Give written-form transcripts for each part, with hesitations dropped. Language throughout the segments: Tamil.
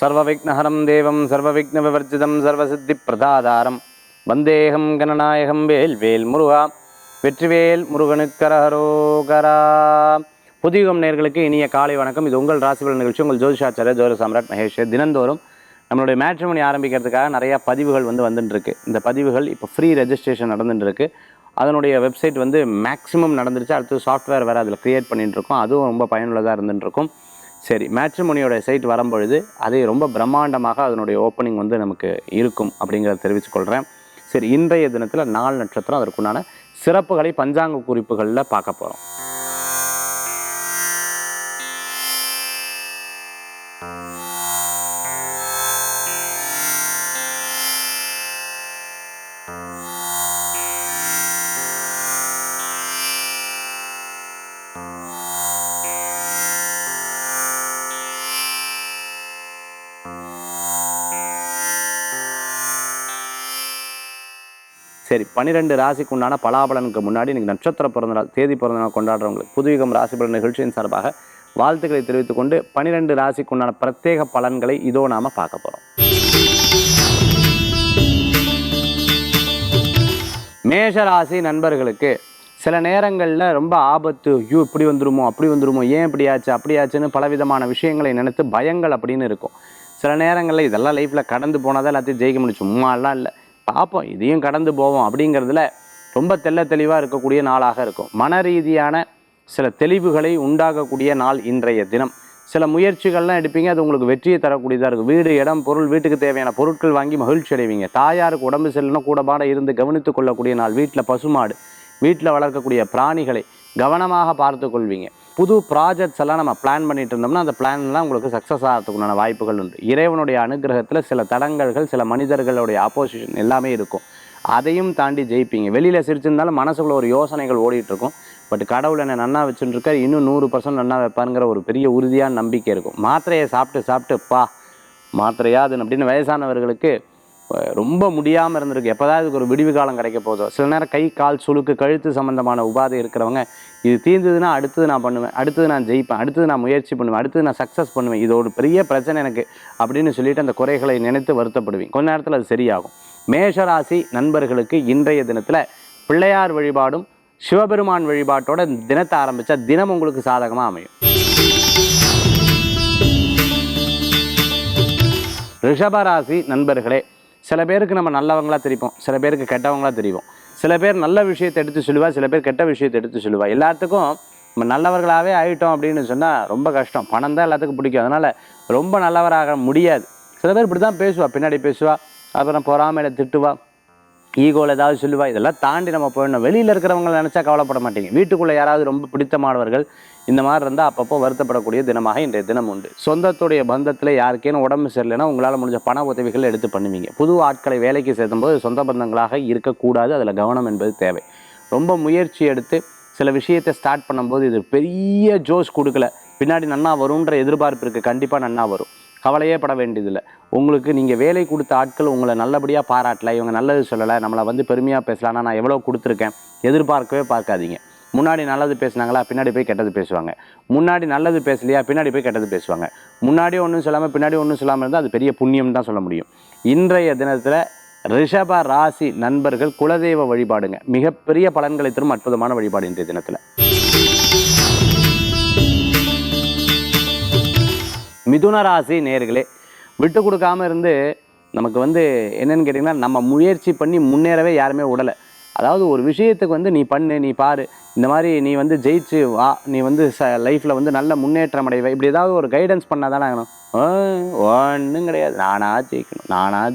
சர்வவிக்னஹரம் தேவம் சர்வவிக்னவிவர்ஜிதம் சர்வசித்திப்பிரதாதாரம் வந்தேகம் கணநாயகம் வேல் வேல் முருகா வெற்றிவேல் முருகனுக்கரஹரோகரா. புதியுகம் நேயர்களுக்கு இனிய காலை வணக்கம். இது உங்கள் ராசிபலன் நிகழ்ச்சி. உங்கள் ஜோதிஷாச்சாரிய ஜோதிட சாம்ராட் மகேஷ். தினந்தோறும் நம்மளுடைய மேட்ரிமோனி ஆரம்பிக்கிறதுக்காக நிறையா பதிவுகள் வந்துட்டு இருக்கு. இந்த பதிவுகள் இப்போ ஃப்ரீ ரெஜிஸ்ட்ரேஷன் நடந்துட்டு இருக்கு. அதனுடைய வெப்சைட் மேக்ஸிமம் நடந்துருச்சு. அடுத்து சாஃப்ட்வேர் வேறு அதில் க்ரியேட் பண்ணிட்டு இருக்கோம். அதுவும் ரொம்ப பயனுள்ளதாக இருந்துட்டு இருக்கும். சரி, மேட்ரிமோனியோட சைட் வரும்பொழுது அது ரொம்ப பிரம்மாண்டமாக அதனுடைய ஓப்பனிங் நமக்கு இருக்கும் அப்படிங்கிறத தெரிவித்துக்கொள்கிறேன். சரி, இன்றைய தினத்தில் 4 நட்சத்திரம் அதற்குண்டான சிறப்புகளை பஞ்சாங்க குறிப்புகளில் பார்க்க போகிறோம். சரி, 12 ராசிக்கு உண்டான பலாபலனுக்கு முன்னாடி இன்றைக்கி நட்சத்திர பிறந்தநாள் தேதி பிறந்தநாள் கொண்டாடுறவங்களுக்கு புதுயுகம் ராசிபலன் நிகழ்ச்சியின் சார்பாக வாழ்த்துக்களை தெரிவித்துக் கொண்டு 12 ராசிக்கு உண்டான பிரத்யேக பலன்களை இதோ நாம் பார்க்க போகிறோம். மேஷ ராசி நண்பர்களுக்கு சில நேரங்களில் ரொம்ப ஆபத்து, ஐயோ இப்படி வந்துடுமோ அப்படி வந்துடுமோ, ஏன் இப்படியாச்சு அப்படியாச்சுன்னு பலவிதமான விஷயங்களை நினைத்து பயங்கள் அப்படின்னு இருக்கும். சில நேரங்களில் இதெல்லாம் லைஃப்பில் கடந்து போனால் தான் எல்லாத்தையும் ஜெயிக்க முடியும், சும்மாலாம் இல்லை, பார்ப்போம் இதையும் கடந்து போவோம் அப்படிங்கிறதுல ரொம்ப தெளிவாக இருக்கக்கூடிய நாளாக இருக்கும். மன ரீதியான சில தெளிவுகளை உண்டாகக்கூடிய நாள் இன்றைய தினம். சில முயற்சிகள்லாம் எடுப்பீங்க, அது உங்களுக்கு வெற்றியை தரக்கூடியதாக இருக்கும். வீடு, இடம், பொருள், வீட்டுக்கு தேவையான பொருட்கள் வாங்கி மகிழ்ச்சி அடைவீங்க. தாயாருக்கு உடம்பு செல்லணும் கூடபாட இருந்து கவனித்து கொள்ளக்கூடிய நாள். வீட்டில் பசுமாடு, வீட்டில் வளர்க்கக்கூடிய பிராணிகளை கவனமாக பார்த்து கொள்வீங்க. புது ப்ராஜெக்ட்ஸ் எல்லாம் நம்ம பிளான் பண்ணிட்டு இருந்தோம்னா அந்த பிளான்லாம் உங்களுக்கு சக்ஸஸ் ஆகிறதுக்குண்டான வாய்ப்புகள் உண்டு. இறைவனுடைய அனுகிரகத்தில் சில தடங்கல்கள், சில மனிதர்களுடைய ஆப்போசிஷன் எல்லாமே இருக்கும். அதையும் தாண்டி ஜெயிப்பீங்க. வெளியில் சிரிச்சிருந்தாலும் மனசுக்குள்ள ஒரு யோசனைகள் ஓடிட்டுருக்கும். பட் கடவுள் என்ன நன்னா வச்சுருக்கார், இன்னும் 100% நன்னா வைப்பாருங்கிற ஒரு பெரிய உறுதியான நம்பிக்கை இருக்கும். மாத்திரையை சாப்பிட்டு மாத்திரையா அது அப்படின்னு வயசானவர்களுக்கு ரொம்ப முடியாமல் இருந்திருக்கு. எப்போதான் இதுக்கு ஒரு விடிவு காலம் கிடைக்க போதோ. சில நேரம் கை கால் சுளுக்கு, கழுத்து சம்மந்தமான உபாதை இருக்கிறவங்க இது தீர்ந்ததுன்னா அடுத்தது நான் பண்ணுவேன், அடுத்தது நான் ஜெயிப்பேன், அடுத்தது நான் முயற்சி பண்ணுவேன், அடுத்தது நான் சக்ஸஸ் பண்ணுவேன், இது ஒரு பெரிய பிரச்சனை எனக்கு அப்படின்னு சொல்லிட்டு அந்த குறைகளை நினைத்து வருத்தப்படுவீங்க. கொஞ்ச நேரத்தில் அது சரியாகும். மேஷராசி நண்பர்களுக்கு இன்றைய தினத்தில் பிள்ளையார் வழிபாடும் சிவபெருமான் வழிபாட்டோட தினத்தை ஆரம்பித்தா தினம் உங்களுக்கு சாதகமாக அமையும். ரிஷபராசி நண்பர்களே, சில பேருக்கு நம்ம நல்லவங்களாக தெரிப்போம், சில பேருக்கு கெட்டவங்களாக தெரியும். சில பேர் நல்ல விஷயத்தை எடுத்து சொல்லுவா, சில பேர் கெட்ட விஷயத்தை எடுத்து சொல்லுவா. எல்லாத்துக்கும் நம்ம நல்லவர்களாகவே ஆகிட்டோம் அப்படின்னு சொன்னால் ரொம்ப கஷ்டம். பணம் தான் எல்லாத்துக்கும் பிடிக்கும், அதனால் ரொம்ப நல்லவராக முடியாது. சில பேர் இப்படி தான் பேசுவா, பின்னாடி பேசுவா, அப்புறம் பொறாமையில் திட்டுவா, ஈகோவில் ஏதாவது சொல்லுவா. இதெல்லாம் தாண்டி நம்ம போயிடணும். வெளியில் இருக்கிறவங்களை நினச்சா கவலைப்பட மாட்டீங்க. வீட்டுக்குள்ளே யாராவது ரொம்ப பிடித்தமானவர்கள் இந்த மாதிரி இருந்தால் அப்பப்போ வருத்தப்படக்கூடிய தினமாக இன்றைய தினம் உண்டு. சொந்தத்துடைய பந்தத்தில் யாருக்கேனும் உடம்பு சரியில்லைன்னா உங்களால் முடிஞ்ச பண உதவிகள் எடுத்து பண்ணுவீங்க. புது ஆட்களை வேலைக்கு சேர்த்தும்போது சொந்த பந்தங்களாக இருக்கக்கூடாது, அதில் கவனம் என்பது தேவை. ரொம்ப முயற்சி எடுத்து சில விஷயத்தை ஸ்டார்ட் பண்ணும்போது இது பெரிய ஜோஷ் கொடுக்கல, பின்னாடி நன்னா வரும்ன்ற எதிர்பார்ப்பு இருக்குது. கண்டிப்பாக நன்னா வரும், கவலையே பட வேண்டியதில்லை. உங்களுக்கு நீங்கள் வேலை கொடுத்த ஆட்கள் உங்களை நல்லபடியாக பாராட்டலை, இவங்க நல்லது சொல்லலை, நம்மளை பெருமையாக பேசலான்னா நான் எவ்வளோ கொடுத்துருக்கேன் எதிர்பார்க்கவே பார்க்காதீங்க. முன்னாடி நல்லது பேசுனாங்களா, பின்னாடி போய் கெட்டது பேசுவாங்க. முன்னாடி நல்லது பேசலையா, பின்னாடி போய் கெட்டது பேசுவாங்க. முன்னாடி ஒன்றும் சொல்லாமல் பின்னாடி ஒன்றும் சொல்லாமல் இருந்தால் அது பெரிய புண்ணியம் தான் சொல்ல முடியும். இன்றைய தினத்தில் ரிஷப ராசி நண்பர்கள் குலதெய்வ வழிபாடுங்க மிகப்பெரிய பலன்களை தரும் அற்புதமான வழிபாடு இன்றைய தினத்தில். மிதுன ராசி நேயர்களே, விட்டு கொடுக்காமல் இருந்து நமக்கு என்னென்னு கேட்டிங்கன்னா, நம்ம முயற்சி பண்ணி முன்னேறவே யாருமே விடலை. அதாவது ஒரு விஷயத்துக்கு நீ பண்ணு, நீ பாரு, இந்த மாதிரி நீ ஜெயிச்சு வா, நீ லைஃப்பில் நல்ல முன்னேற்றம் அடைவை, இப்படி ஏதாவது ஒரு கைடன்ஸ் பண்ணால் தானே ஆகணும். ஒன்றும் கிடையாது, நானாக ஜெயிக்கணும்,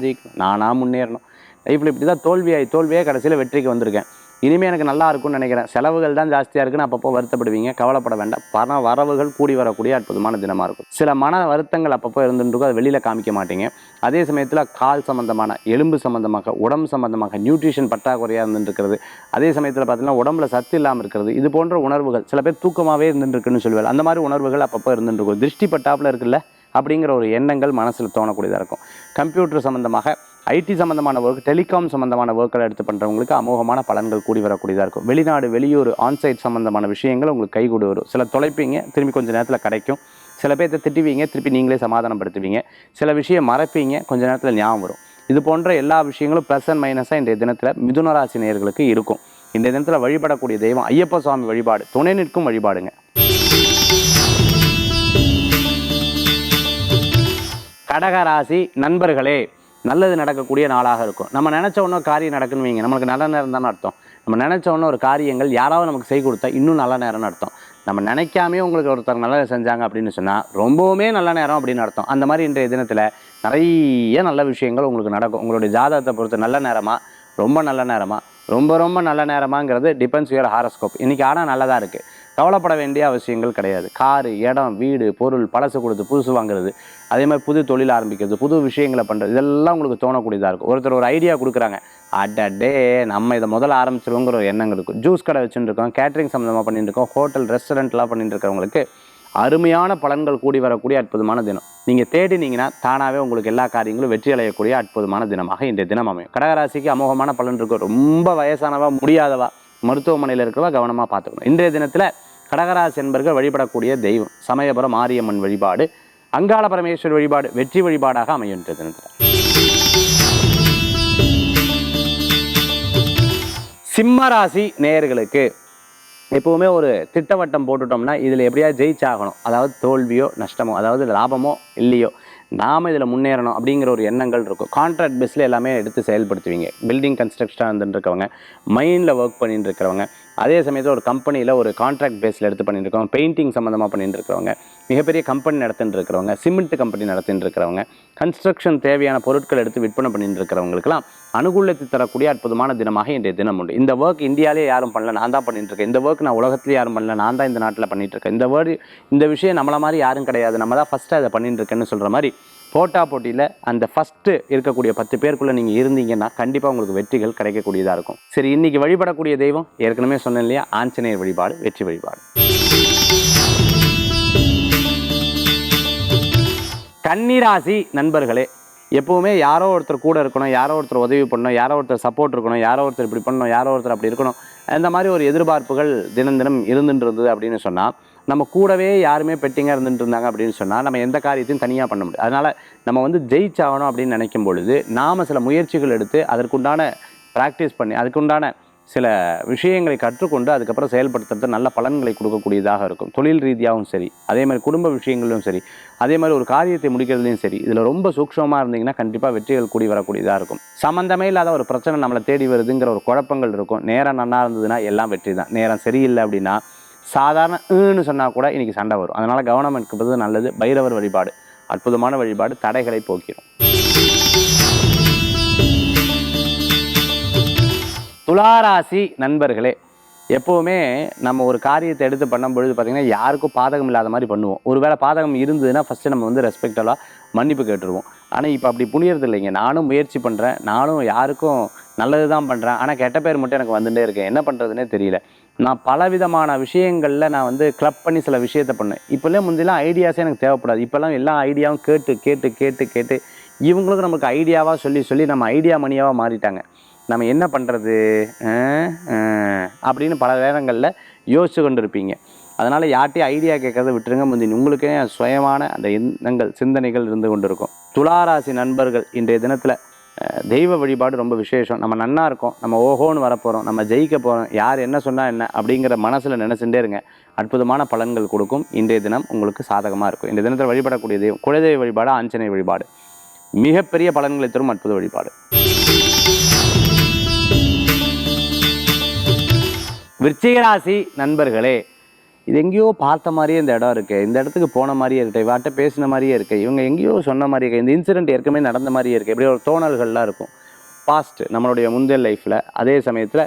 நானாக முன்னேறணும். லைஃப்பில் இப்படி தான் தோல்வியாக கடைசியில் வெற்றிக்கு வந்திருக்கேன். இனிமேல் எனக்கு நல்லா இருக்கும்னு நினைக்கிறேன். செலவுகள் தான் ஜாஸ்தியாக இருக்குன்னு அப்பப்போ வருத்தப்படுவீங்க. கவலைப்பட வேண்டாம், பண வரவுகள் கூடி வரக்கூடிய அற்புதமான தினமாக இருக்கும். சில மன வருத்தங்கள் அப்பப்போ இருந்துருக்கும், அதை வெளியில் காமிக்க மாட்டீங்க. அதே சமயத்தில் கால் சம்மந்தமான, எலும்பு சம்மந்தமாக, உடம்பு சம்மந்தமாக நியூட்ரிஷன் பற்றாக்குறையாக இருந்துருக்கிறது. அதே சமயத்தில் பார்த்தீங்கன்னா உடம்புல சத்து இல்லாமல் இருக்கிறது, இது போன்ற உணர்வுகள். சில பேர் தூக்கமாகவே இருந்துருக்குன்னு சொல்லுவாள், அந்த மாதிரி உணர்வுகள் அப்பப்போ இருந்துருக்கும். திருஷ்டி பட்டாப்பில் இருக்குல்ல அப்படிங்கிற ஒரு எண்ணங்கள் மனசில் தோணக்கூடியதாக இருக்கும். கம்ப்யூட்டர் சம்மந்தமாக, ஐடி சம்மந்தமான ஒர்க், டெலிகாம் சம்மந்தமான ஒர்க்கில் எடுத்து பண்ணுறவங்களுக்கு அமோகமான பலன்கள் கூடி வரக்கூடியதாக இருக்கும். வெளிநாடு வெளியூர் ஆன்சைட் சம்மந்தமான விஷயங்கள் உங்களுக்கு கைகூடி வரும். சில தொலைப்பீங்க, திரும்பி கொஞ்சம் நேரத்தில் கிடைக்கும். சில பேர்த்த திட்டுவீங்க, திருப்பி நீங்களே சமாதானப்படுத்துவீங்க. சில விஷயம் மறப்பீங்க, கொஞ்ச நேரத்தில் ஞாபகம் வரும். இது போன்ற எல்லா விஷயங்களும் ப்ளஸ் அண்ட் மைனஸாக இன்றைய தினத்தில் மிதுன ராசி நேயர்களுக்கு இருக்கும். இன்றைய தினத்தில் வழிபடக்கூடிய தெய்வம் ஐயப்ப சுவாமி வழிபாடு, துணை நிற்கும் வழிபாடுங்க. கடகராசி நண்பர்களே, நல்லது நடக்கக்கூடிய நாளாக இருக்கும். நம்ம நினச்ச ஒன்றும் காரியம் நடக்குன்னு வைங்க, நம்மளுக்கு நல்ல நேரம் தானே அர்த்தம். நம்ம நினச்ச ஒன்று ஒரு காரியங்கள் யாராவது நமக்கு செய்து கொடுத்தா இன்னும் நல்ல நேரம்னு அர்த்தம். நம்ம நினைக்காமே உங்களுக்கு ஒருத்தர் நல்லது செஞ்சாங்க அப்படின்னு சொன்னால் ரொம்பவுமே நல்ல நேரம் அப்படின்னு அர்த்தம். அந்த மாதிரி இன்றைய தினத்தில் நிறைய நல்ல விஷயங்கள் உங்களுக்கு நடக்கும். உங்களுடைய ஜாதகத்தை பொறுத்து நல்ல நேரமாக, ரொம்ப நல்ல நேரமாக, ரொம்ப ரொம்ப நல்ல நேரமாங்கிறது டிபெண்ட்ஸ் யுவர் ஹாரோஸ்கோப். இன்றைக்கி ஆனால் நல்லதாக இருக்குது. கவலைப்பட வேண்டிய அவசியங்கள் கிடையாது. காரு, இடம், வீடு, பொருள் பழசு கொடுத்து புதுசு வாங்குறது, அதே மாதிரி புது தொழில் ஆரம்பிக்கிறது, புது விஷயங்களை பண்ணுறது, இதெல்லாம் உங்களுக்கு தோணக்கூடியதாக இருக்கும். ஒருத்தர் ஒரு ஐடியா கொடுக்குறாங்க, அடடே நம்ம இதை முதல்ல ஆரம்பிச்சிருவோங்கிற ஒரு எண்ணங்கள் இருக்கும். ஜூஸ் கடை வச்சுட்டு இருக்கோம், கேட்ரிங் சம்மந்தமாக பண்ணிட்டு இருக்கோம், ஹோட்டல் ரெஸ்டாரண்ட்லாம் பண்ணிட்டு இருக்கிறவங்களுக்கு அருமையான பலன்கள் கூடி வரக்கூடிய அற்புதமான தினம். நீங்கள் தேடினீங்கன்னா தானாகவே உங்களுக்கு எல்லா காரியங்களும் வெற்றி அடையக்கூடிய அற்புதமான தினமாக இன்றைய தினம் அமையும். கடகராசிக்கு அமோகமான பலன் இருக்கும். ரொம்ப வயசானவா, முடியாதவா, மருத்துவமனையில் இருக்கிறவா கவனமாக பார்த்துக்கணும். இன்றைய தினத்தில் கடகராசி என்பர்கள் வழிபடக்கூடிய தெய்வம் சமயபுரம் மாரியம்மன் வழிபாடு, அங்காள பரமேஸ்வரி வழிபாடு வெற்றி வழிபாடாக அமையும். இன்றைய தினத்தில் சிம்மராசி நேயர்களுக்கு எப்போவுமே ஒரு திட்டவட்டம் போட்டுட்டோம்னா இதில் எப்படியா ஜெயிச்சாகணும், அதாவது தோல்வியோ நஷ்டமோ, அதாவது லாபமோ இல்லையோ நாம் இதில் முன்னேறணும் அப்படிங்கிற ஒரு எண்ணங்கள் இருக்கும். கான்ட்ராக்ட் பேஸில் எல்லாமே எடுத்து செயல்படுத்துவீங்க. பில்டிங் கன்ஸ்ட்ரக்ஷனாக இருந்துருக்கவங்க, மைண்டில் ஒர்க் பண்ணிட்டு இருக்கிறவங்க, அதே சமயத்தில் ஒரு கம்பெனியில் ஒரு கான்ட்ராக்ட் பேஸில் எடுத்து பண்ணிட்டு இருக்கவங்க, பெயிண்டிங் சம்மந்தமாக பண்ணிட்டு இருக்கிறவங்க, மிகப்பெரிய கம்பெனி நடத்திட்டு இருக்கிறவங்க, சிமெண்ட் கம்பெனி நடத்திட்டு இருக்கிறவங்க, கன்ஸ்ட்ரக்ஷன் தேவையான பொருட்கள் எடுத்து விற்பனை பண்ணிட்டு இருக்கிறவங்களுக்கெல்லாம் அனுகூலத்தை தரக்கூடிய அற்புதமான தினமாக இன்றைய தினம் உண்டு. இந்த ஒர்க் இந்தியாவிலே யாரும் பண்ணல, நான் தான் பண்ணிட்டு இருக்கேன். இந்த ஒர்க் நான் உலகத்திலே யாரும் பண்ணல, நான் தான் இந்த நாட்டில் பண்ணிட்டு இருக்கேன். இந்த விஷயம் நம்மளை மாதிரி யாரும் கிடையாது, நம்ம தான் ஃபஸ்ட்டு அதை பண்ணிட்டு இருக்கேன்னு சொல்கிற மாதிரி போட்டியில் அந்த ஃபஸ்ட்டு இருக்கக்கூடிய 10 பேருக்குள்ளே நீங்கள் இருந்தீங்கன்னா கண்டிப்பாக உங்களுக்கு வெற்றிகள் கிடைக்கக்கூடியதாக இருக்கும். சரி, இன்றைக்கி வழிபடக்கூடிய தெய்வம் ஏற்கனவே சொன்னேன் இல்லையா, ஆஞ்சநேயர் வழிபாடு வெற்றி வழிபாடு. கன்னிராசி நண்பர்களே, எப்போவுமே யாரோ ஒருத்தர் கூட இருக்கணும், யாரோ ஒருத்தர் உதவி பண்ணணும், யாரோ ஒருத்தர் சப்போர்ட் இருக்கணும், யாரோ ஒருத்தர் இப்படி பண்ணணும், யாரோ ஒருத்தர் அப்படி இருக்கணும், அந்த மாதிரி ஒரு எதிர்பார்ப்புகள் தினம் தினம் இருந்துட்டு இருந்தது அப்படின்னு சொன்னால், நம்ம கூடவே யாருமே பெட்டிங்காக இருந்துட்டு இருந்தாங்க அப்படின்னு சொன்னால் நம்ம எந்த காரியத்தையும் தனியாக பண்ண முடியாது. அதனால் நம்ம ஜெயிச்சாகணும் அப்படின்னு நினைக்கும் பொழுது நாம் சில முயற்சிகள் எடுத்து அதற்குண்டான ப்ராக்டிஸ் பண்ணி அதுக்குண்டான சில விஷயங்களை கற்றுக்கொண்டு அதுக்கப்புறம் செயல்படுத்துறது நல்ல பலன்களை கொடுக்கக்கூடியதாக இருக்கும். தொழில் ரீதியாகவும் சரி, அதே மாதிரி குடும்ப விஷயங்களிலும் சரி, அதே மாதிரி ஒரு காரியத்தை முடிக்கிறதுலையும் சரி, இதில் ரொம்ப சூக்ஷமாக இருந்தீங்கன்னா கண்டிப்பாக வெற்றிகள் கூடி வரக்கூடியதாக இருக்கும். சம்மந்தமே இல்லாத ஒரு பிரச்சனை நம்மளை தேடி வருதுங்கிற ஒரு குழப்பங்கள் இருக்கும். நேரம் நல்லா இருந்ததுன்னா எல்லாம் வெற்றி தான். நேரம் சரியில்லை அப்படின்னா சாதாரண சொன்னால் கூட இன்றைக்கி சண்டை வரும். அதனால் கவனம் எடுக்கிறது நல்லது. பைரவர் வழிபாடு அற்புதமான வழிபாடு, தடைகளை போக்கிடும். துளாராசி நண்பர்களே, எப்போவுமே நம்ம ஒரு காரியத்தை எடுத்து பண்ணும்பொழுது பார்த்திங்கன்னா யாருக்கும் பாதகம் இல்லாத மாதிரி பண்ணுவோம். ஒருவேளை பாதகம் இருந்ததுன்னா ஃபஸ்ட்டு நம்ம ரெஸ்பெக்டெல்லாம் மன்னிப்பு கேட்டுருவோம். ஆனால் இப்போ அப்படி புனியறது இல்லைங்க. நானும் முயற்சி பண்ணுறேன், நானும் யாருக்கும் நல்லது தான் பண்ணுறேன், ஆனால் கெட்ட பேர் மட்டும் எனக்கு வந்துட்டே இருக்கேன், என்ன பண்ணுறதுனே தெரியல. நான் பலவிதமான விஷயங்களில் நான் கிளப் பண்ணி சில விஷயத்தை பண்ணேன். இப்போல்லாம் முந்திலாம் ஐடியாஸே எனக்கு தேவைப்படாது. இப்போல்லாம் எல்லா ஐடியாவும் கேட்டு கேட்டு கேட்டு கேட்டு இவங்களுக்கும் நமக்கு ஐடியாவாக சொல்லி சொல்லி நம்ம ஐடியா மணியாவாக மாறிட்டாங்க. நம்ம என்ன பண்ணுறது அப்படின்னு பல நேரங்களில் யோசிச்சு கொண்டு இருப்பீங்க. அதனால் யார்ட்டையும் ஐடியா கேட்கறத விட்டுருங்க. முந்தி உங்களுக்கே சுயமான அந்த எண்ணங்கள் சிந்தனைகள் இருந்து கொண்டு இருக்கும். துளாராசி நண்பர்கள் இன்றைய தினத்தில் தெய்வ வழிபாடு ரொம்ப விசேஷம். நம்ம நன்னா இருக்கோம், நம்ம ஓஹோன்னு வரப்போகிறோம், நம்ம ஜெயிக்க போகிறோம், யார் என்ன சொன்னால் என்ன அப்படிங்கிற மனசில் நினச்சிட்டே இருங்க. அற்புதமான பலன்கள் கொடுக்கும். இன்றைய தினம் உங்களுக்கு சாதகமாக இருக்கும். இன்றைய தினத்தில் வழிபடக்கூடிய தெய்வம் குலதெய்வ வழிபாடு ஆஞ்சநேய வழிபாடு மிகப்பெரிய பலன்களை தரும் அற்புத வழிபாடு. விருச்சிகராசி நண்பர்களே, இது எங்கேயோ பார்த்த மாதிரியே இந்த இடம் இருக்குது, இந்த இடத்துக்கு போன மாதிரியே இருக்குது, இவாட்ட பேசின மாதிரியே இருக்குது, இவங்க எங்கேயோ சொன்ன மாதிரியே இருக்குது, இந்த இன்சிடென்ட் ஏற்கனவே நடந்த மாதிரியே இருக்குது, இப்படி ஒரு தோணல்கள்லாம் இருக்கும். பாஸ்ட் நம்மளுடைய முந்தைய லைஃப்பில். அதே சமயத்தில்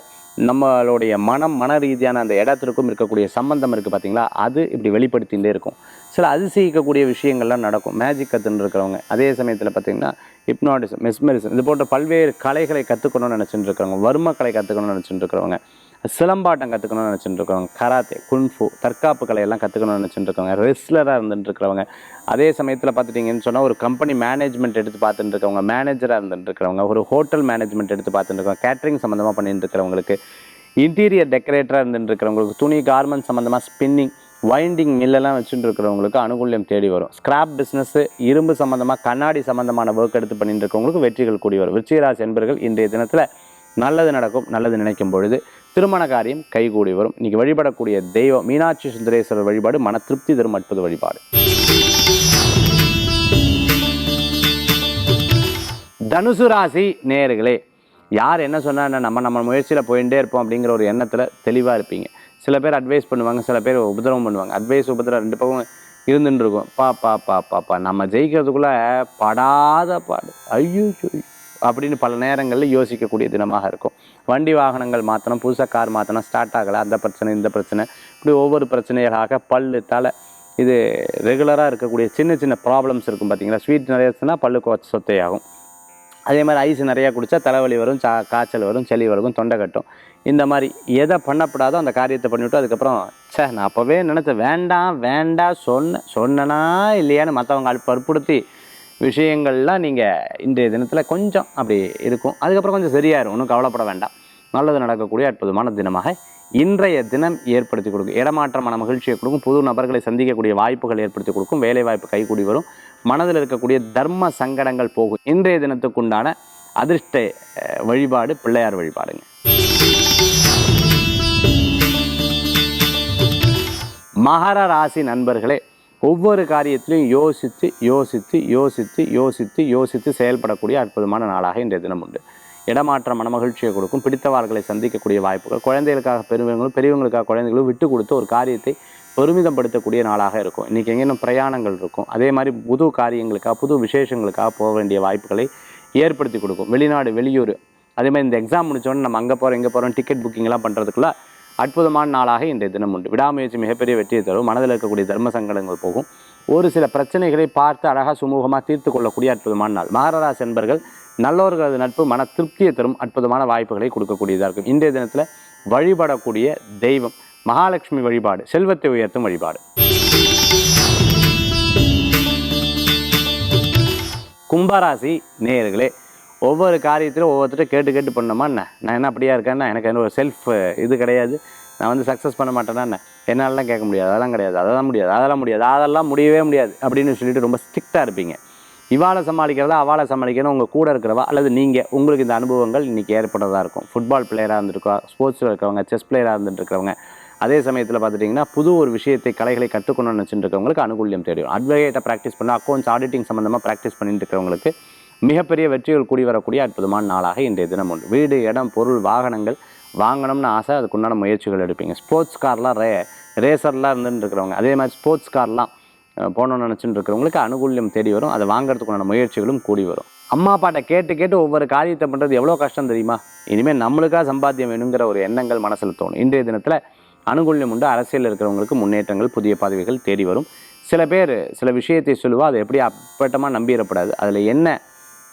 நம்மளுடைய மன ரீதியான அந்த இடத்திற்கும் இருக்கக்கூடிய சம்பந்தம் இருக்குது பார்த்தீங்களா, அது இப்படி வெளிப்படுத்திகிட்டே இருக்கும். சில அதிசயிக்கக்கூடிய விஷயங்கள்லாம் நடக்கும். மேஜிக் கற்றுன்னு இருக்கிறவங்க, அதே சமயத்தில் பார்த்திங்கன்னா ஹிப்னாட்டிசம், மெஸ்மரிசம், இது போன்ற பல்வேறு கலைகளை கற்றுக்கணும்னு நினச்சிட்டு இருக்கிறவங்க, வர்ம கலை கற்றுக்கணும்னு நினச்சிட்டு இருக்கிறவங்க, சிலம்பாட்டம் கற்றுக்கணும்னு நினச்சிட்டு இருக்கவங்க, கராத்தே, குன்ஃபு, தற்காப்பு கலையெல்லாம் கற்றுக்கணும்னு நினச்சிட்டு இருக்கவங்க, ரெஸ்லராக இருந்துட்டு இருக்கிறவங்க, அதே சமயத்தில் பார்த்துட்டிங்கன்னு சொன்னால் ஒரு கம்பெனி மேனேஜ்மெண்ட் எடுத்து பார்த்துட்டு இருக்கவங்க, மேனேஜராக இருந்துட்டு இருக்கிறவங்க, ஒரு ஹோட்டல் மேனேஜ்மெண்ட் எடுத்து பார்த்துட்டு இருக்கவங்க, கேட்ரிங் சம்மந்தமாக பண்ணிட்டு இருக்கிறவங்களுக்கு, இன்டீரியர் டெக்கரேட்டராக இருந்துட்டு இருக்கிறவங்களுக்கு, துணி கார்மெண்ட் சம்மந்தமாக ஸ்பின்னிங், வைண்டிங் மில்லெல்லாம் வச்சுட்டு இருக்கிறவங்களுக்கு அனுகூல்யம் தேடி வரும். ஸ்கிராப் பிஸ்னஸ்ஸு, இரும்பு சம்மந்தமாக, கண்ணாடி சம்மந்தமான ஒர்க் எடுத்து பண்ணிட்டு இருக்கவங்களுக்கு வெற்றிகள் கூடி வரும். விருச்சிகராசி என்பர்கள் இன்றைய தினத்தில் நல்லது நடக்கும். நல்லது நினைக்கும் பொழுது திருமண காரியம் கைகூடி வரும். இன்றைக்கி வழிபடக்கூடிய தெய்வம் மீனாட்சி சுந்தரேஸ்வரர் வழிபாடு மன திருப்தி தரும் அற்புத வழிபாடு. தனுசு ராசி நேயர்களே, யார் என்ன சொன்னால் நம்ம முயற்சியில் போயிட்டே இருப்போம் அப்படிங்கிற ஒரு எண்ணத்தில் தெளிவாக இருப்பீங்க. சில பேர் அட்வைஸ் பண்ணுவாங்க, சில பேர் உபதிரவம் பண்ணுவாங்க. அட்வைஸ் உபதிரம் ரெண்டு பக்கம் இருந்துட்டு இருக்கும். பாப்பா நம்ம ஜெயிக்கிறதுக்குள்ளே படாத பாடு, ஐயோ அப்படின்னு பல நேரங்களில் யோசிக்கக்கூடிய தினமாக இருக்கும். வண்டி வாகனங்கள் மாற்றணும், புதுசாக கார் மாற்றணும், ஸ்டார்ட் ஆகலை, அந்த பிரச்சனை இந்த பிரச்சனை, இப்படி ஒவ்வொரு பிரச்சனைகளாக பல்லு தலை, இது ரெகுலராக இருக்கக்கூடிய சின்ன சின்ன ப்ராப்ளம்ஸ் இருக்கும். பார்த்தீங்களா, ஸ்வீட் நிறைய சொன்னால் பல்லுக்கு சொத்தையாகும். அதே மாதிரி ஐஸ் நிறையா குடித்தா தலைவலி வரும், காய்ச்சல் வரும், சளி வரும், தொண்டை கட்டும். இந்த மாதிரி எதை பண்ணப்படாதோ அந்த காரியத்தை பண்ணிவிட்டு அதுக்கப்புறம் நான் அப்போவே நினச்சேன் வேண்டாம் சொன்னனா இல்லையான்னு மற்றவங்க வற்புறுத்தி விஷயங்கள்லாம் நீங்கள் இன்றைய தினத்தில் கொஞ்சம் அப்படி இருக்கும். அதுக்கப்புறம் கொஞ்சம் சரியாயிரும், ஒன்றும் கவலைப்பட வேண்டாம். நல்லது நடக்கக்கூடிய அற்புதமான தினமாக இன்றைய தினம் ஏற்படுத்தி கொடுக்கும். இடமாற்றமான மகிழ்ச்சியை கொடுக்கும். புது நபர்களை சந்திக்கக்கூடிய வாய்ப்புகள் ஏற்படுத்தி கொடுக்கும். வேலை வாய்ப்பு கைகூடி வரும். மனதில் இருக்கக்கூடிய தர்ம சங்கடங்கள் போகும். இன்றைய தினத்துக்குண்டான அதிர்ஷ்ட வழிபாடு பிள்ளையார் வழிபாடுங்க. மகர ராசி நண்பர்களே, ஒவ்வொரு காரியத்திலையும் யோசித்து செயல்படக்கூடிய அற்புதமான நாளாக இன்றைய தினம் உண்டு. இடமாற்ற மனமகிழ்ச்சியை கொடுக்கும். பிடித்தவார்களை சந்திக்கக்கூடிய வாய்ப்புகள், குழந்தைகளுக்காக பெரியவங்களுக்காக குழந்தைகளும் விட்டு கொடுத்து ஒரு காரியத்தை பெருமிதப்படுத்தக்கூடிய நாளாக இருக்கும். இன்றைக்கி எங்கேயும் பிரயாணங்கள் இருக்கும். அதே மாதிரி புது காரியங்களுக்காக புது விசேஷங்களுக்காக போக வேண்டிய வாய்ப்புகளை ஏற்படுத்தி கொடுக்கும். வெளிநாடு வெளியூர், அதே மாதிரி இந்த எக்ஸாம் முடித்தோடனே நம்ம அங்கே போகிறோம் இங்கே போகிறோம் டிக்கெட் புக்கிங்லாம் பண்ணுறதுக்குள்ள அற்புதமான நாளாக இன்றைய தினம் உண்டு. விடாமுயற்சி மிகப்பெரிய வெற்றியை தரும். மனதில் இருக்கக்கூடிய தர்ம சங்கடங்கள் போகும். ஒரு சில பிரச்சனைகளை பார்த்து அழகாக சுமூகமாக தீர்த்து கொள்ளக்கூடிய அற்புதமான நாள். மகர ராசி என்பர்கள் நல்லவர்களது நட்பு மன திருப்தியை தரும் அற்புதமான வாய்ப்புகளை கொடுக்கக்கூடியதாக இருக்கும். இன்றைய தினத்தில் வழிபடக்கூடிய தெய்வம் மகாலட்சுமி வழிபாடு செல்வத்தை உயர்த்தும் வழிபாடு. கும்பராசி நேயர்களே, ஒவ்வொரு காரியத்திலும் ஒவ்வொருத்தரும் கேட்டு பண்ணோமா என்ன, நான் என்ன அப்படியா இருக்கேன்னா, எனக்கு என்ன ஒரு செல்ஃப் இது கிடையாது, நான் வந்து சக்ஸஸ் பண்ண மாட்டேன்னா என்ன, என்னாலலாம் கேட்க முடியாது, அதெல்லாம் கிடையாது, அதெல்லாம் முடியவே முடியாது அப்படின்னு சொல்லிட்டு ரொம்ப ஸ்ட்ரிக்டாக இருப்பீங்க. இவாளை சமாளிக்கிறதா அவாளை சமாளிக்கணும், உங்கள் கூட இருக்கிறவா அல்லது நீங்கள், உங்களுக்கு இந்த அனுபவங்கள் இன்றைக்கி ஏற்படுறதா இருக்கும். ஃபுட்பால் பிளேயராக இருந்துருக்கா, ஸ்போர்ட்ஸில் இருக்கிறவங்க, செஸ் பிளேயராக இருந்துட்டு இருக்கிறவங்க, அதே சமயத்தில் பார்த்துட்டிங்கன்னா புது ஒரு விஷயத்தை கலைகளை கற்றுக்கணும்னு நினச்சிட்டு இருக்கவங்களுக்கு அனுகூல்யம் தெரியும். அட்வொகேட்டை ப்ராக்டிஸ் பண்ண, அக்கௌண்ட்ஸ் ஆடிட்டிங் சம்மந்தமாக ப்ராக்டிஸ் பண்ணிட்டு இருக்கிறவங்களுக்கு மிகப்பெரிய வெற்றிகள் கூடி வரக்கூடிய அற்புதமான நாளாக இன்றைய தினம் உண்டு. வீடு, இடம், பொருள், வாகனங்கள் வாங்கணும்னு ஆசை, அதுக்குண்டான முயற்சிகள் எடுப்பீங்க. ஸ்போர்ட்ஸ் கார்லாம் ரேசர்லாம் இருந்துட்டு இருக்கிறவங்க, அதே மாதிரி ஸ்போர்ட்ஸ் கார்லாம் போகணும்னு நினச்சிட்டு இருக்கிறவங்களுக்கு அனுகூல்யம் தேடி வரும். அதை வாங்கிறதுக்குண்டான முயற்சிகளும் கூடி வரும். அம்மா அப்பாட்ட கேட்டு ஒவ்வொரு காரியத்தை பண்ணுறது எவ்வளோ கஷ்டம் தெரியுமா? இனிமேல் நம்மளுக்காக சம்பாத்தியம் வேணுங்கிற ஒரு எண்ணங்கள் மனசில் தோணும். இன்றைய தினத்தில் அனுகூல்யம் உண்டு. அரசியல் இருக்கிறவங்களுக்கு முன்னேற்றங்கள், புதிய பதவிகள் தேடி வரும். சில பேர் சில விஷயத்தை சொல்லுவா, அதை எப்படி அப்பட்டமாக நம்பிடப்படாது. அதில் என்ன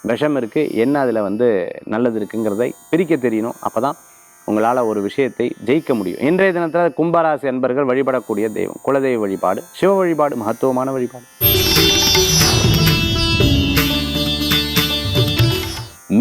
விஷம் இருக்குது, என்ன அதில் வந்து நல்லது இருக்குங்கிறதை பிரிக்க தெரியணும். அப்போ தான் உங்களால் ஒரு விஷயத்தை ஜெயிக்க முடியும். இன்றைய தினத்தில் கும்பராசி அன்பர்கள் வழிபடக்கூடிய தெய்வம் குலதெய்வ வழிபாடு, சிவ வழிபாடு மகத்துவமான வழிபாடு.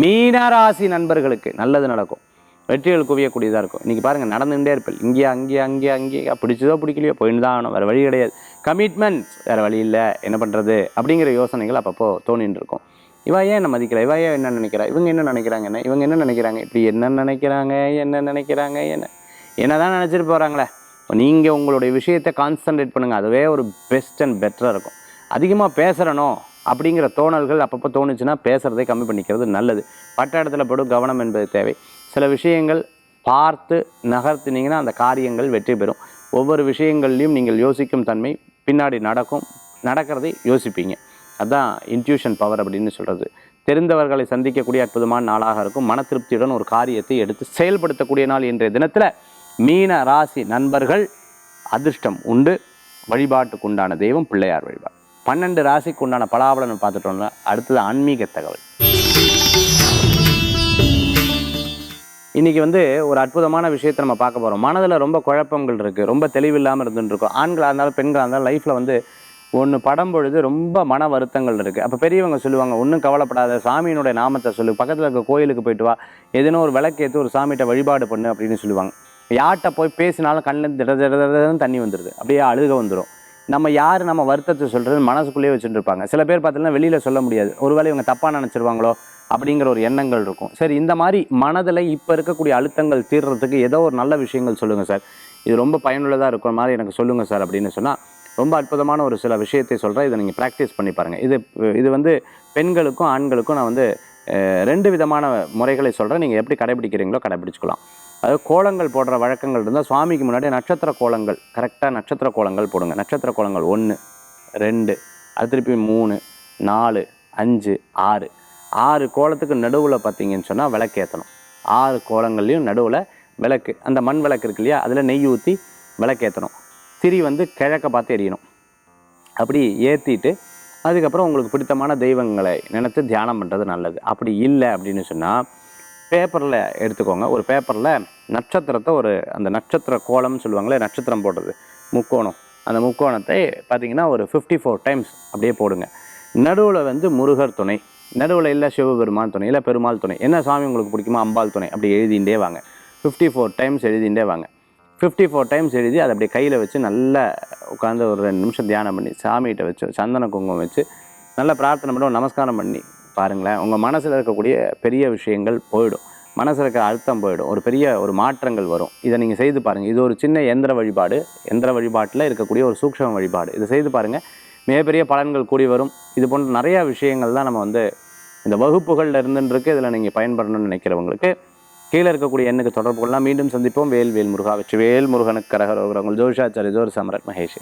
மீனராசி நண்பர்களுக்கு நல்லது நடக்கும். வெற்றிகள் குவியக்கூடியதாக இருக்கும். இன்றைக்கி பாருங்கள், நடந்துகிட்டே இருப்பேன். அங்கேயே பிடிச்சதோ பிடிக்கலையோ போயின்னு தான் ஆகணும், வேறு வழி கிடையாது. கமிட்மெண்ட்ஸ், வேறு வழி இல்லை, என்ன பண்ணுறது அப்படிங்கிற யோசனைகள் அப்பப்போ தோணின்னு இருக்கும். இவன் ஏன் என்ன மதிக்கிறா, இவன் ஏன் என்ன நினைக்கிறா, இவங்க என்ன நினைக்கிறாங்க, இவங்க என்ன நினைக்கிறாங்க, இப்படி என்ன நினைக்கிறாங்க என்ன தான் நினச்சிட்டு போகிறாங்களே. நீங்கள் உங்களுடைய விஷயத்தை கான்சன்ட்ரேட் பண்ணுங்கள், அதுவே ஒரு பெஸ்ட் அண்ட் பெட்டராக இருக்கும். அதிகமாக பேசுகிறனோ அப்படிங்கிற தோணல்கள் அப்பப்போ தோணுச்சுன்னா பேசுகிறதை கம்மி பண்ணிக்கிறது நல்லது. பட்ட இடத்துல போடும் கவனம் என்பது தேவை. சில விஷயங்கள் பார்த்து நகர்த்தினீங்கன்னா அந்த காரியங்கள் வெற்றி பெறும். ஒவ்வொரு விஷயங்கள்லையும் நீங்கள் யோசிக்கும் தன்மை பின்னாடி நடக்கிறதை யோசிப்பீங்க. அதுதான் இன்ட்யூஷன் பவர் அப்படின்னு சொல்கிறது. தெரிந்தவர்களை சந்திக்கக்கூடிய அற்புதமான நாளாக இருக்கும். மன திருப்தியுடன் ஒரு காரியத்தை எடுத்து செயல்படுத்தக்கூடிய நாள் இன்றைய தினத்தில். மீன ராசி நண்பர்கள் அதிர்ஷ்டம் உண்டு. வழிபாட்டுக்கு உண்டான தெய்வம் பிள்ளையார் வழிபாடு. 12 ராசிக்கு உண்டான பலாபலன் பார்த்துட்டோம்னா அடுத்தது ஆன்மீக தகவல். இன்றைக்கி வந்து ஒரு அற்புதமான விஷயத்தை நம்ம பார்க்க போகிறோம். மனதில் ரொம்ப குழப்பங்கள் இருக்குது, ரொம்ப தெளிவில்லாமல் இருந்துருக்கோம். ஆண்களாக இருந்தாலும் பெண்களாக இருந்தாலும் லைஃப்பில் வந்து ஒன்று படம் பொழுது ரொம்ப மன வருத்தங்கள் இருக்குது. அப்போ பெரியவங்க சொல்லுவாங்க, ஒன்றும் கவலைப்படாத, சாமியினுடைய நாமத்தை சொல்லு, பக்கத்தில் இருக்க கோயிலுக்கு போயிட்டு வா, எதுனா ஒரு விளக்கேற்று ஒரு சாமிகிட்ட வழிபாடு பண்ணு அப்படின்னு சொல்லுவாங்க. யார்கிட்ட போய் பேசினாலும் கண்ணில் திட திட திடன்னு தண்ணி வந்துடுது, அப்படியே அழுக வந்துடும். நம்ம யார் நம்ம வருத்தத்தை சொல்கிறது மனசுக்குள்ளேயே வச்சுட்டு இருப்பாங்க. சில பேர் பார்த்தீங்கன்னா வெளியில் சொல்ல முடியாது, ஒருவேளை இவங்க தப்பாக நினச்சிருவாங்களோ அப்படிங்கிற ஒரு எண்ணங்கள் இருக்கும். சரி, இந்த மாதிரி மனதில் இப்போ இருக்கக்கூடிய அழுத்தங்கள் தீர்றதுக்கு ஏதோ ஒரு நல்ல விஷயங்கள் சொல்லுங்கள் சார், இது ரொம்ப பயனுள்ளதாக இருக்கிற மாதிரி எனக்கு சொல்லுங்கள் சார் அப்படின்னு சொன்னால், ரொம்ப அற்புதமான ஒரு சில விஷயத்தை சொல்கிறேன். இதை நீங்கள் ப்ராக்டிஸ் பண்ணி பாருங்கள். இது வந்து பெண்களுக்கும் ஆண்களுக்கும் நான் வந்து 2 விதமான முறைகளை சொல்கிறேன். நீங்கள் எப்படி கடைபிடிக்கிறீங்களோ கடைபிடிச்சிக்கலாம். அதாவது கோலங்கள் போடுற வழக்கங்கள் இருந்தால் சுவாமிக்கு முன்னாடி நட்சத்திர கோலங்கள், கரெக்டாக நட்சத்திர கோலங்கள் போடுங்க. நட்சத்திர கோலங்கள் 1, 2, அது திருப்பி 3, 4, 5, 6, 6 கோலத்துக்கு நடுவில் பார்த்தீங்கன்னு சொன்னால் விளக்கு ஏற்றணும். 6 கோலங்கள்லையும் நடுவில் விளக்கு, அந்த மண் விளக்கு இருக்கு இல்லையா, அதில் நெய் ஊற்றி விளக்கு ஏற்றணும். திரி வந்து கிழக்க பார்த்து எரியணும். அப்படி ஏற்றிட்டு அதுக்கப்புறம் உங்களுக்கு பிடித்தமான தெய்வங்களை நினைத்து தியானம் பண்ணுறது நல்லது. அப்படி இல்லை அப்படின்னு சொன்னால் பேப்பரில் எடுத்துக்கோங்க. ஒரு பேப்பரில் நட்சத்திரத்தை அந்த நட்சத்திர கோலம்னு சொல்லுவாங்களே, நட்சத்திரம் போடுறது முக்கோணம், அந்த முக்கோணத்தை பார்த்திங்கன்னா ஒரு 54 டைம்ஸ் அப்படியே போடுங்க. நடுவில் வந்து முருகர் துணை, நடுவில் இல்லை சிவபெருமான் துணை, இல்லை பெருமாள் துணை, என்ன சாமி உங்களுக்கு பிடிக்குமோ அம்பாள் துணை, அப்படி எழுதிகிட்டே வாங்க. 54 டைம்ஸ் எழுதிகிட்டே வாங்க. 54 டைம்ஸ் எழுதி அதை அப்படியே கையில் வச்சு நல்லா உட்காந்து ஒரு 2 நிமிஷம் தியானம் பண்ணி சாமிகிட்ட வச்சு சந்தன குங்குமம் வச்சு நல்லா பிரார்த்தனை பண்ணி நமஸ்காரம் பண்ணி பாருங்களேன். உங்கள் மனசில் இருக்கக்கூடிய பெரிய விஷயங்கள் போயிடும், மனசில் இருக்கிற அழுத்தம் போயிடும், ஒரு பெரிய மாற்றங்கள் வரும். இதை நீங்கள் செய்து பாருங்கள். இது ஒரு சின்ன எந்திர வழிபாடு, எந்திர வழிபாட்டில் இருக்கக்கூடிய ஒரு சூக்ஷ்ம வழிபாடு. இதை செய்து பாருங்கள், மிகப்பெரிய பலன்கள் கூடி வரும். இது போன்ற நிறையா விஷயங்கள் தான் நம்ம வந்து இந்த வகுப்புகளில் இருந்துருக்கு. இதில் நீங்கள் பயன்படணும்னு நினைக்கிறவங்களுக்கு கீழே இருக்கக்கூடிய எண்ணுக்கு தொடர்பு கொள்ளலாம். மீண்டும் சந்திப்போம். வேல் வேல் முருகா, வெற்றி வேல் முருகனுக்கு கரகரோகிற உங்கள் ஜோஷாச்சாரி ஜோர் சமரத் மகேஷ்.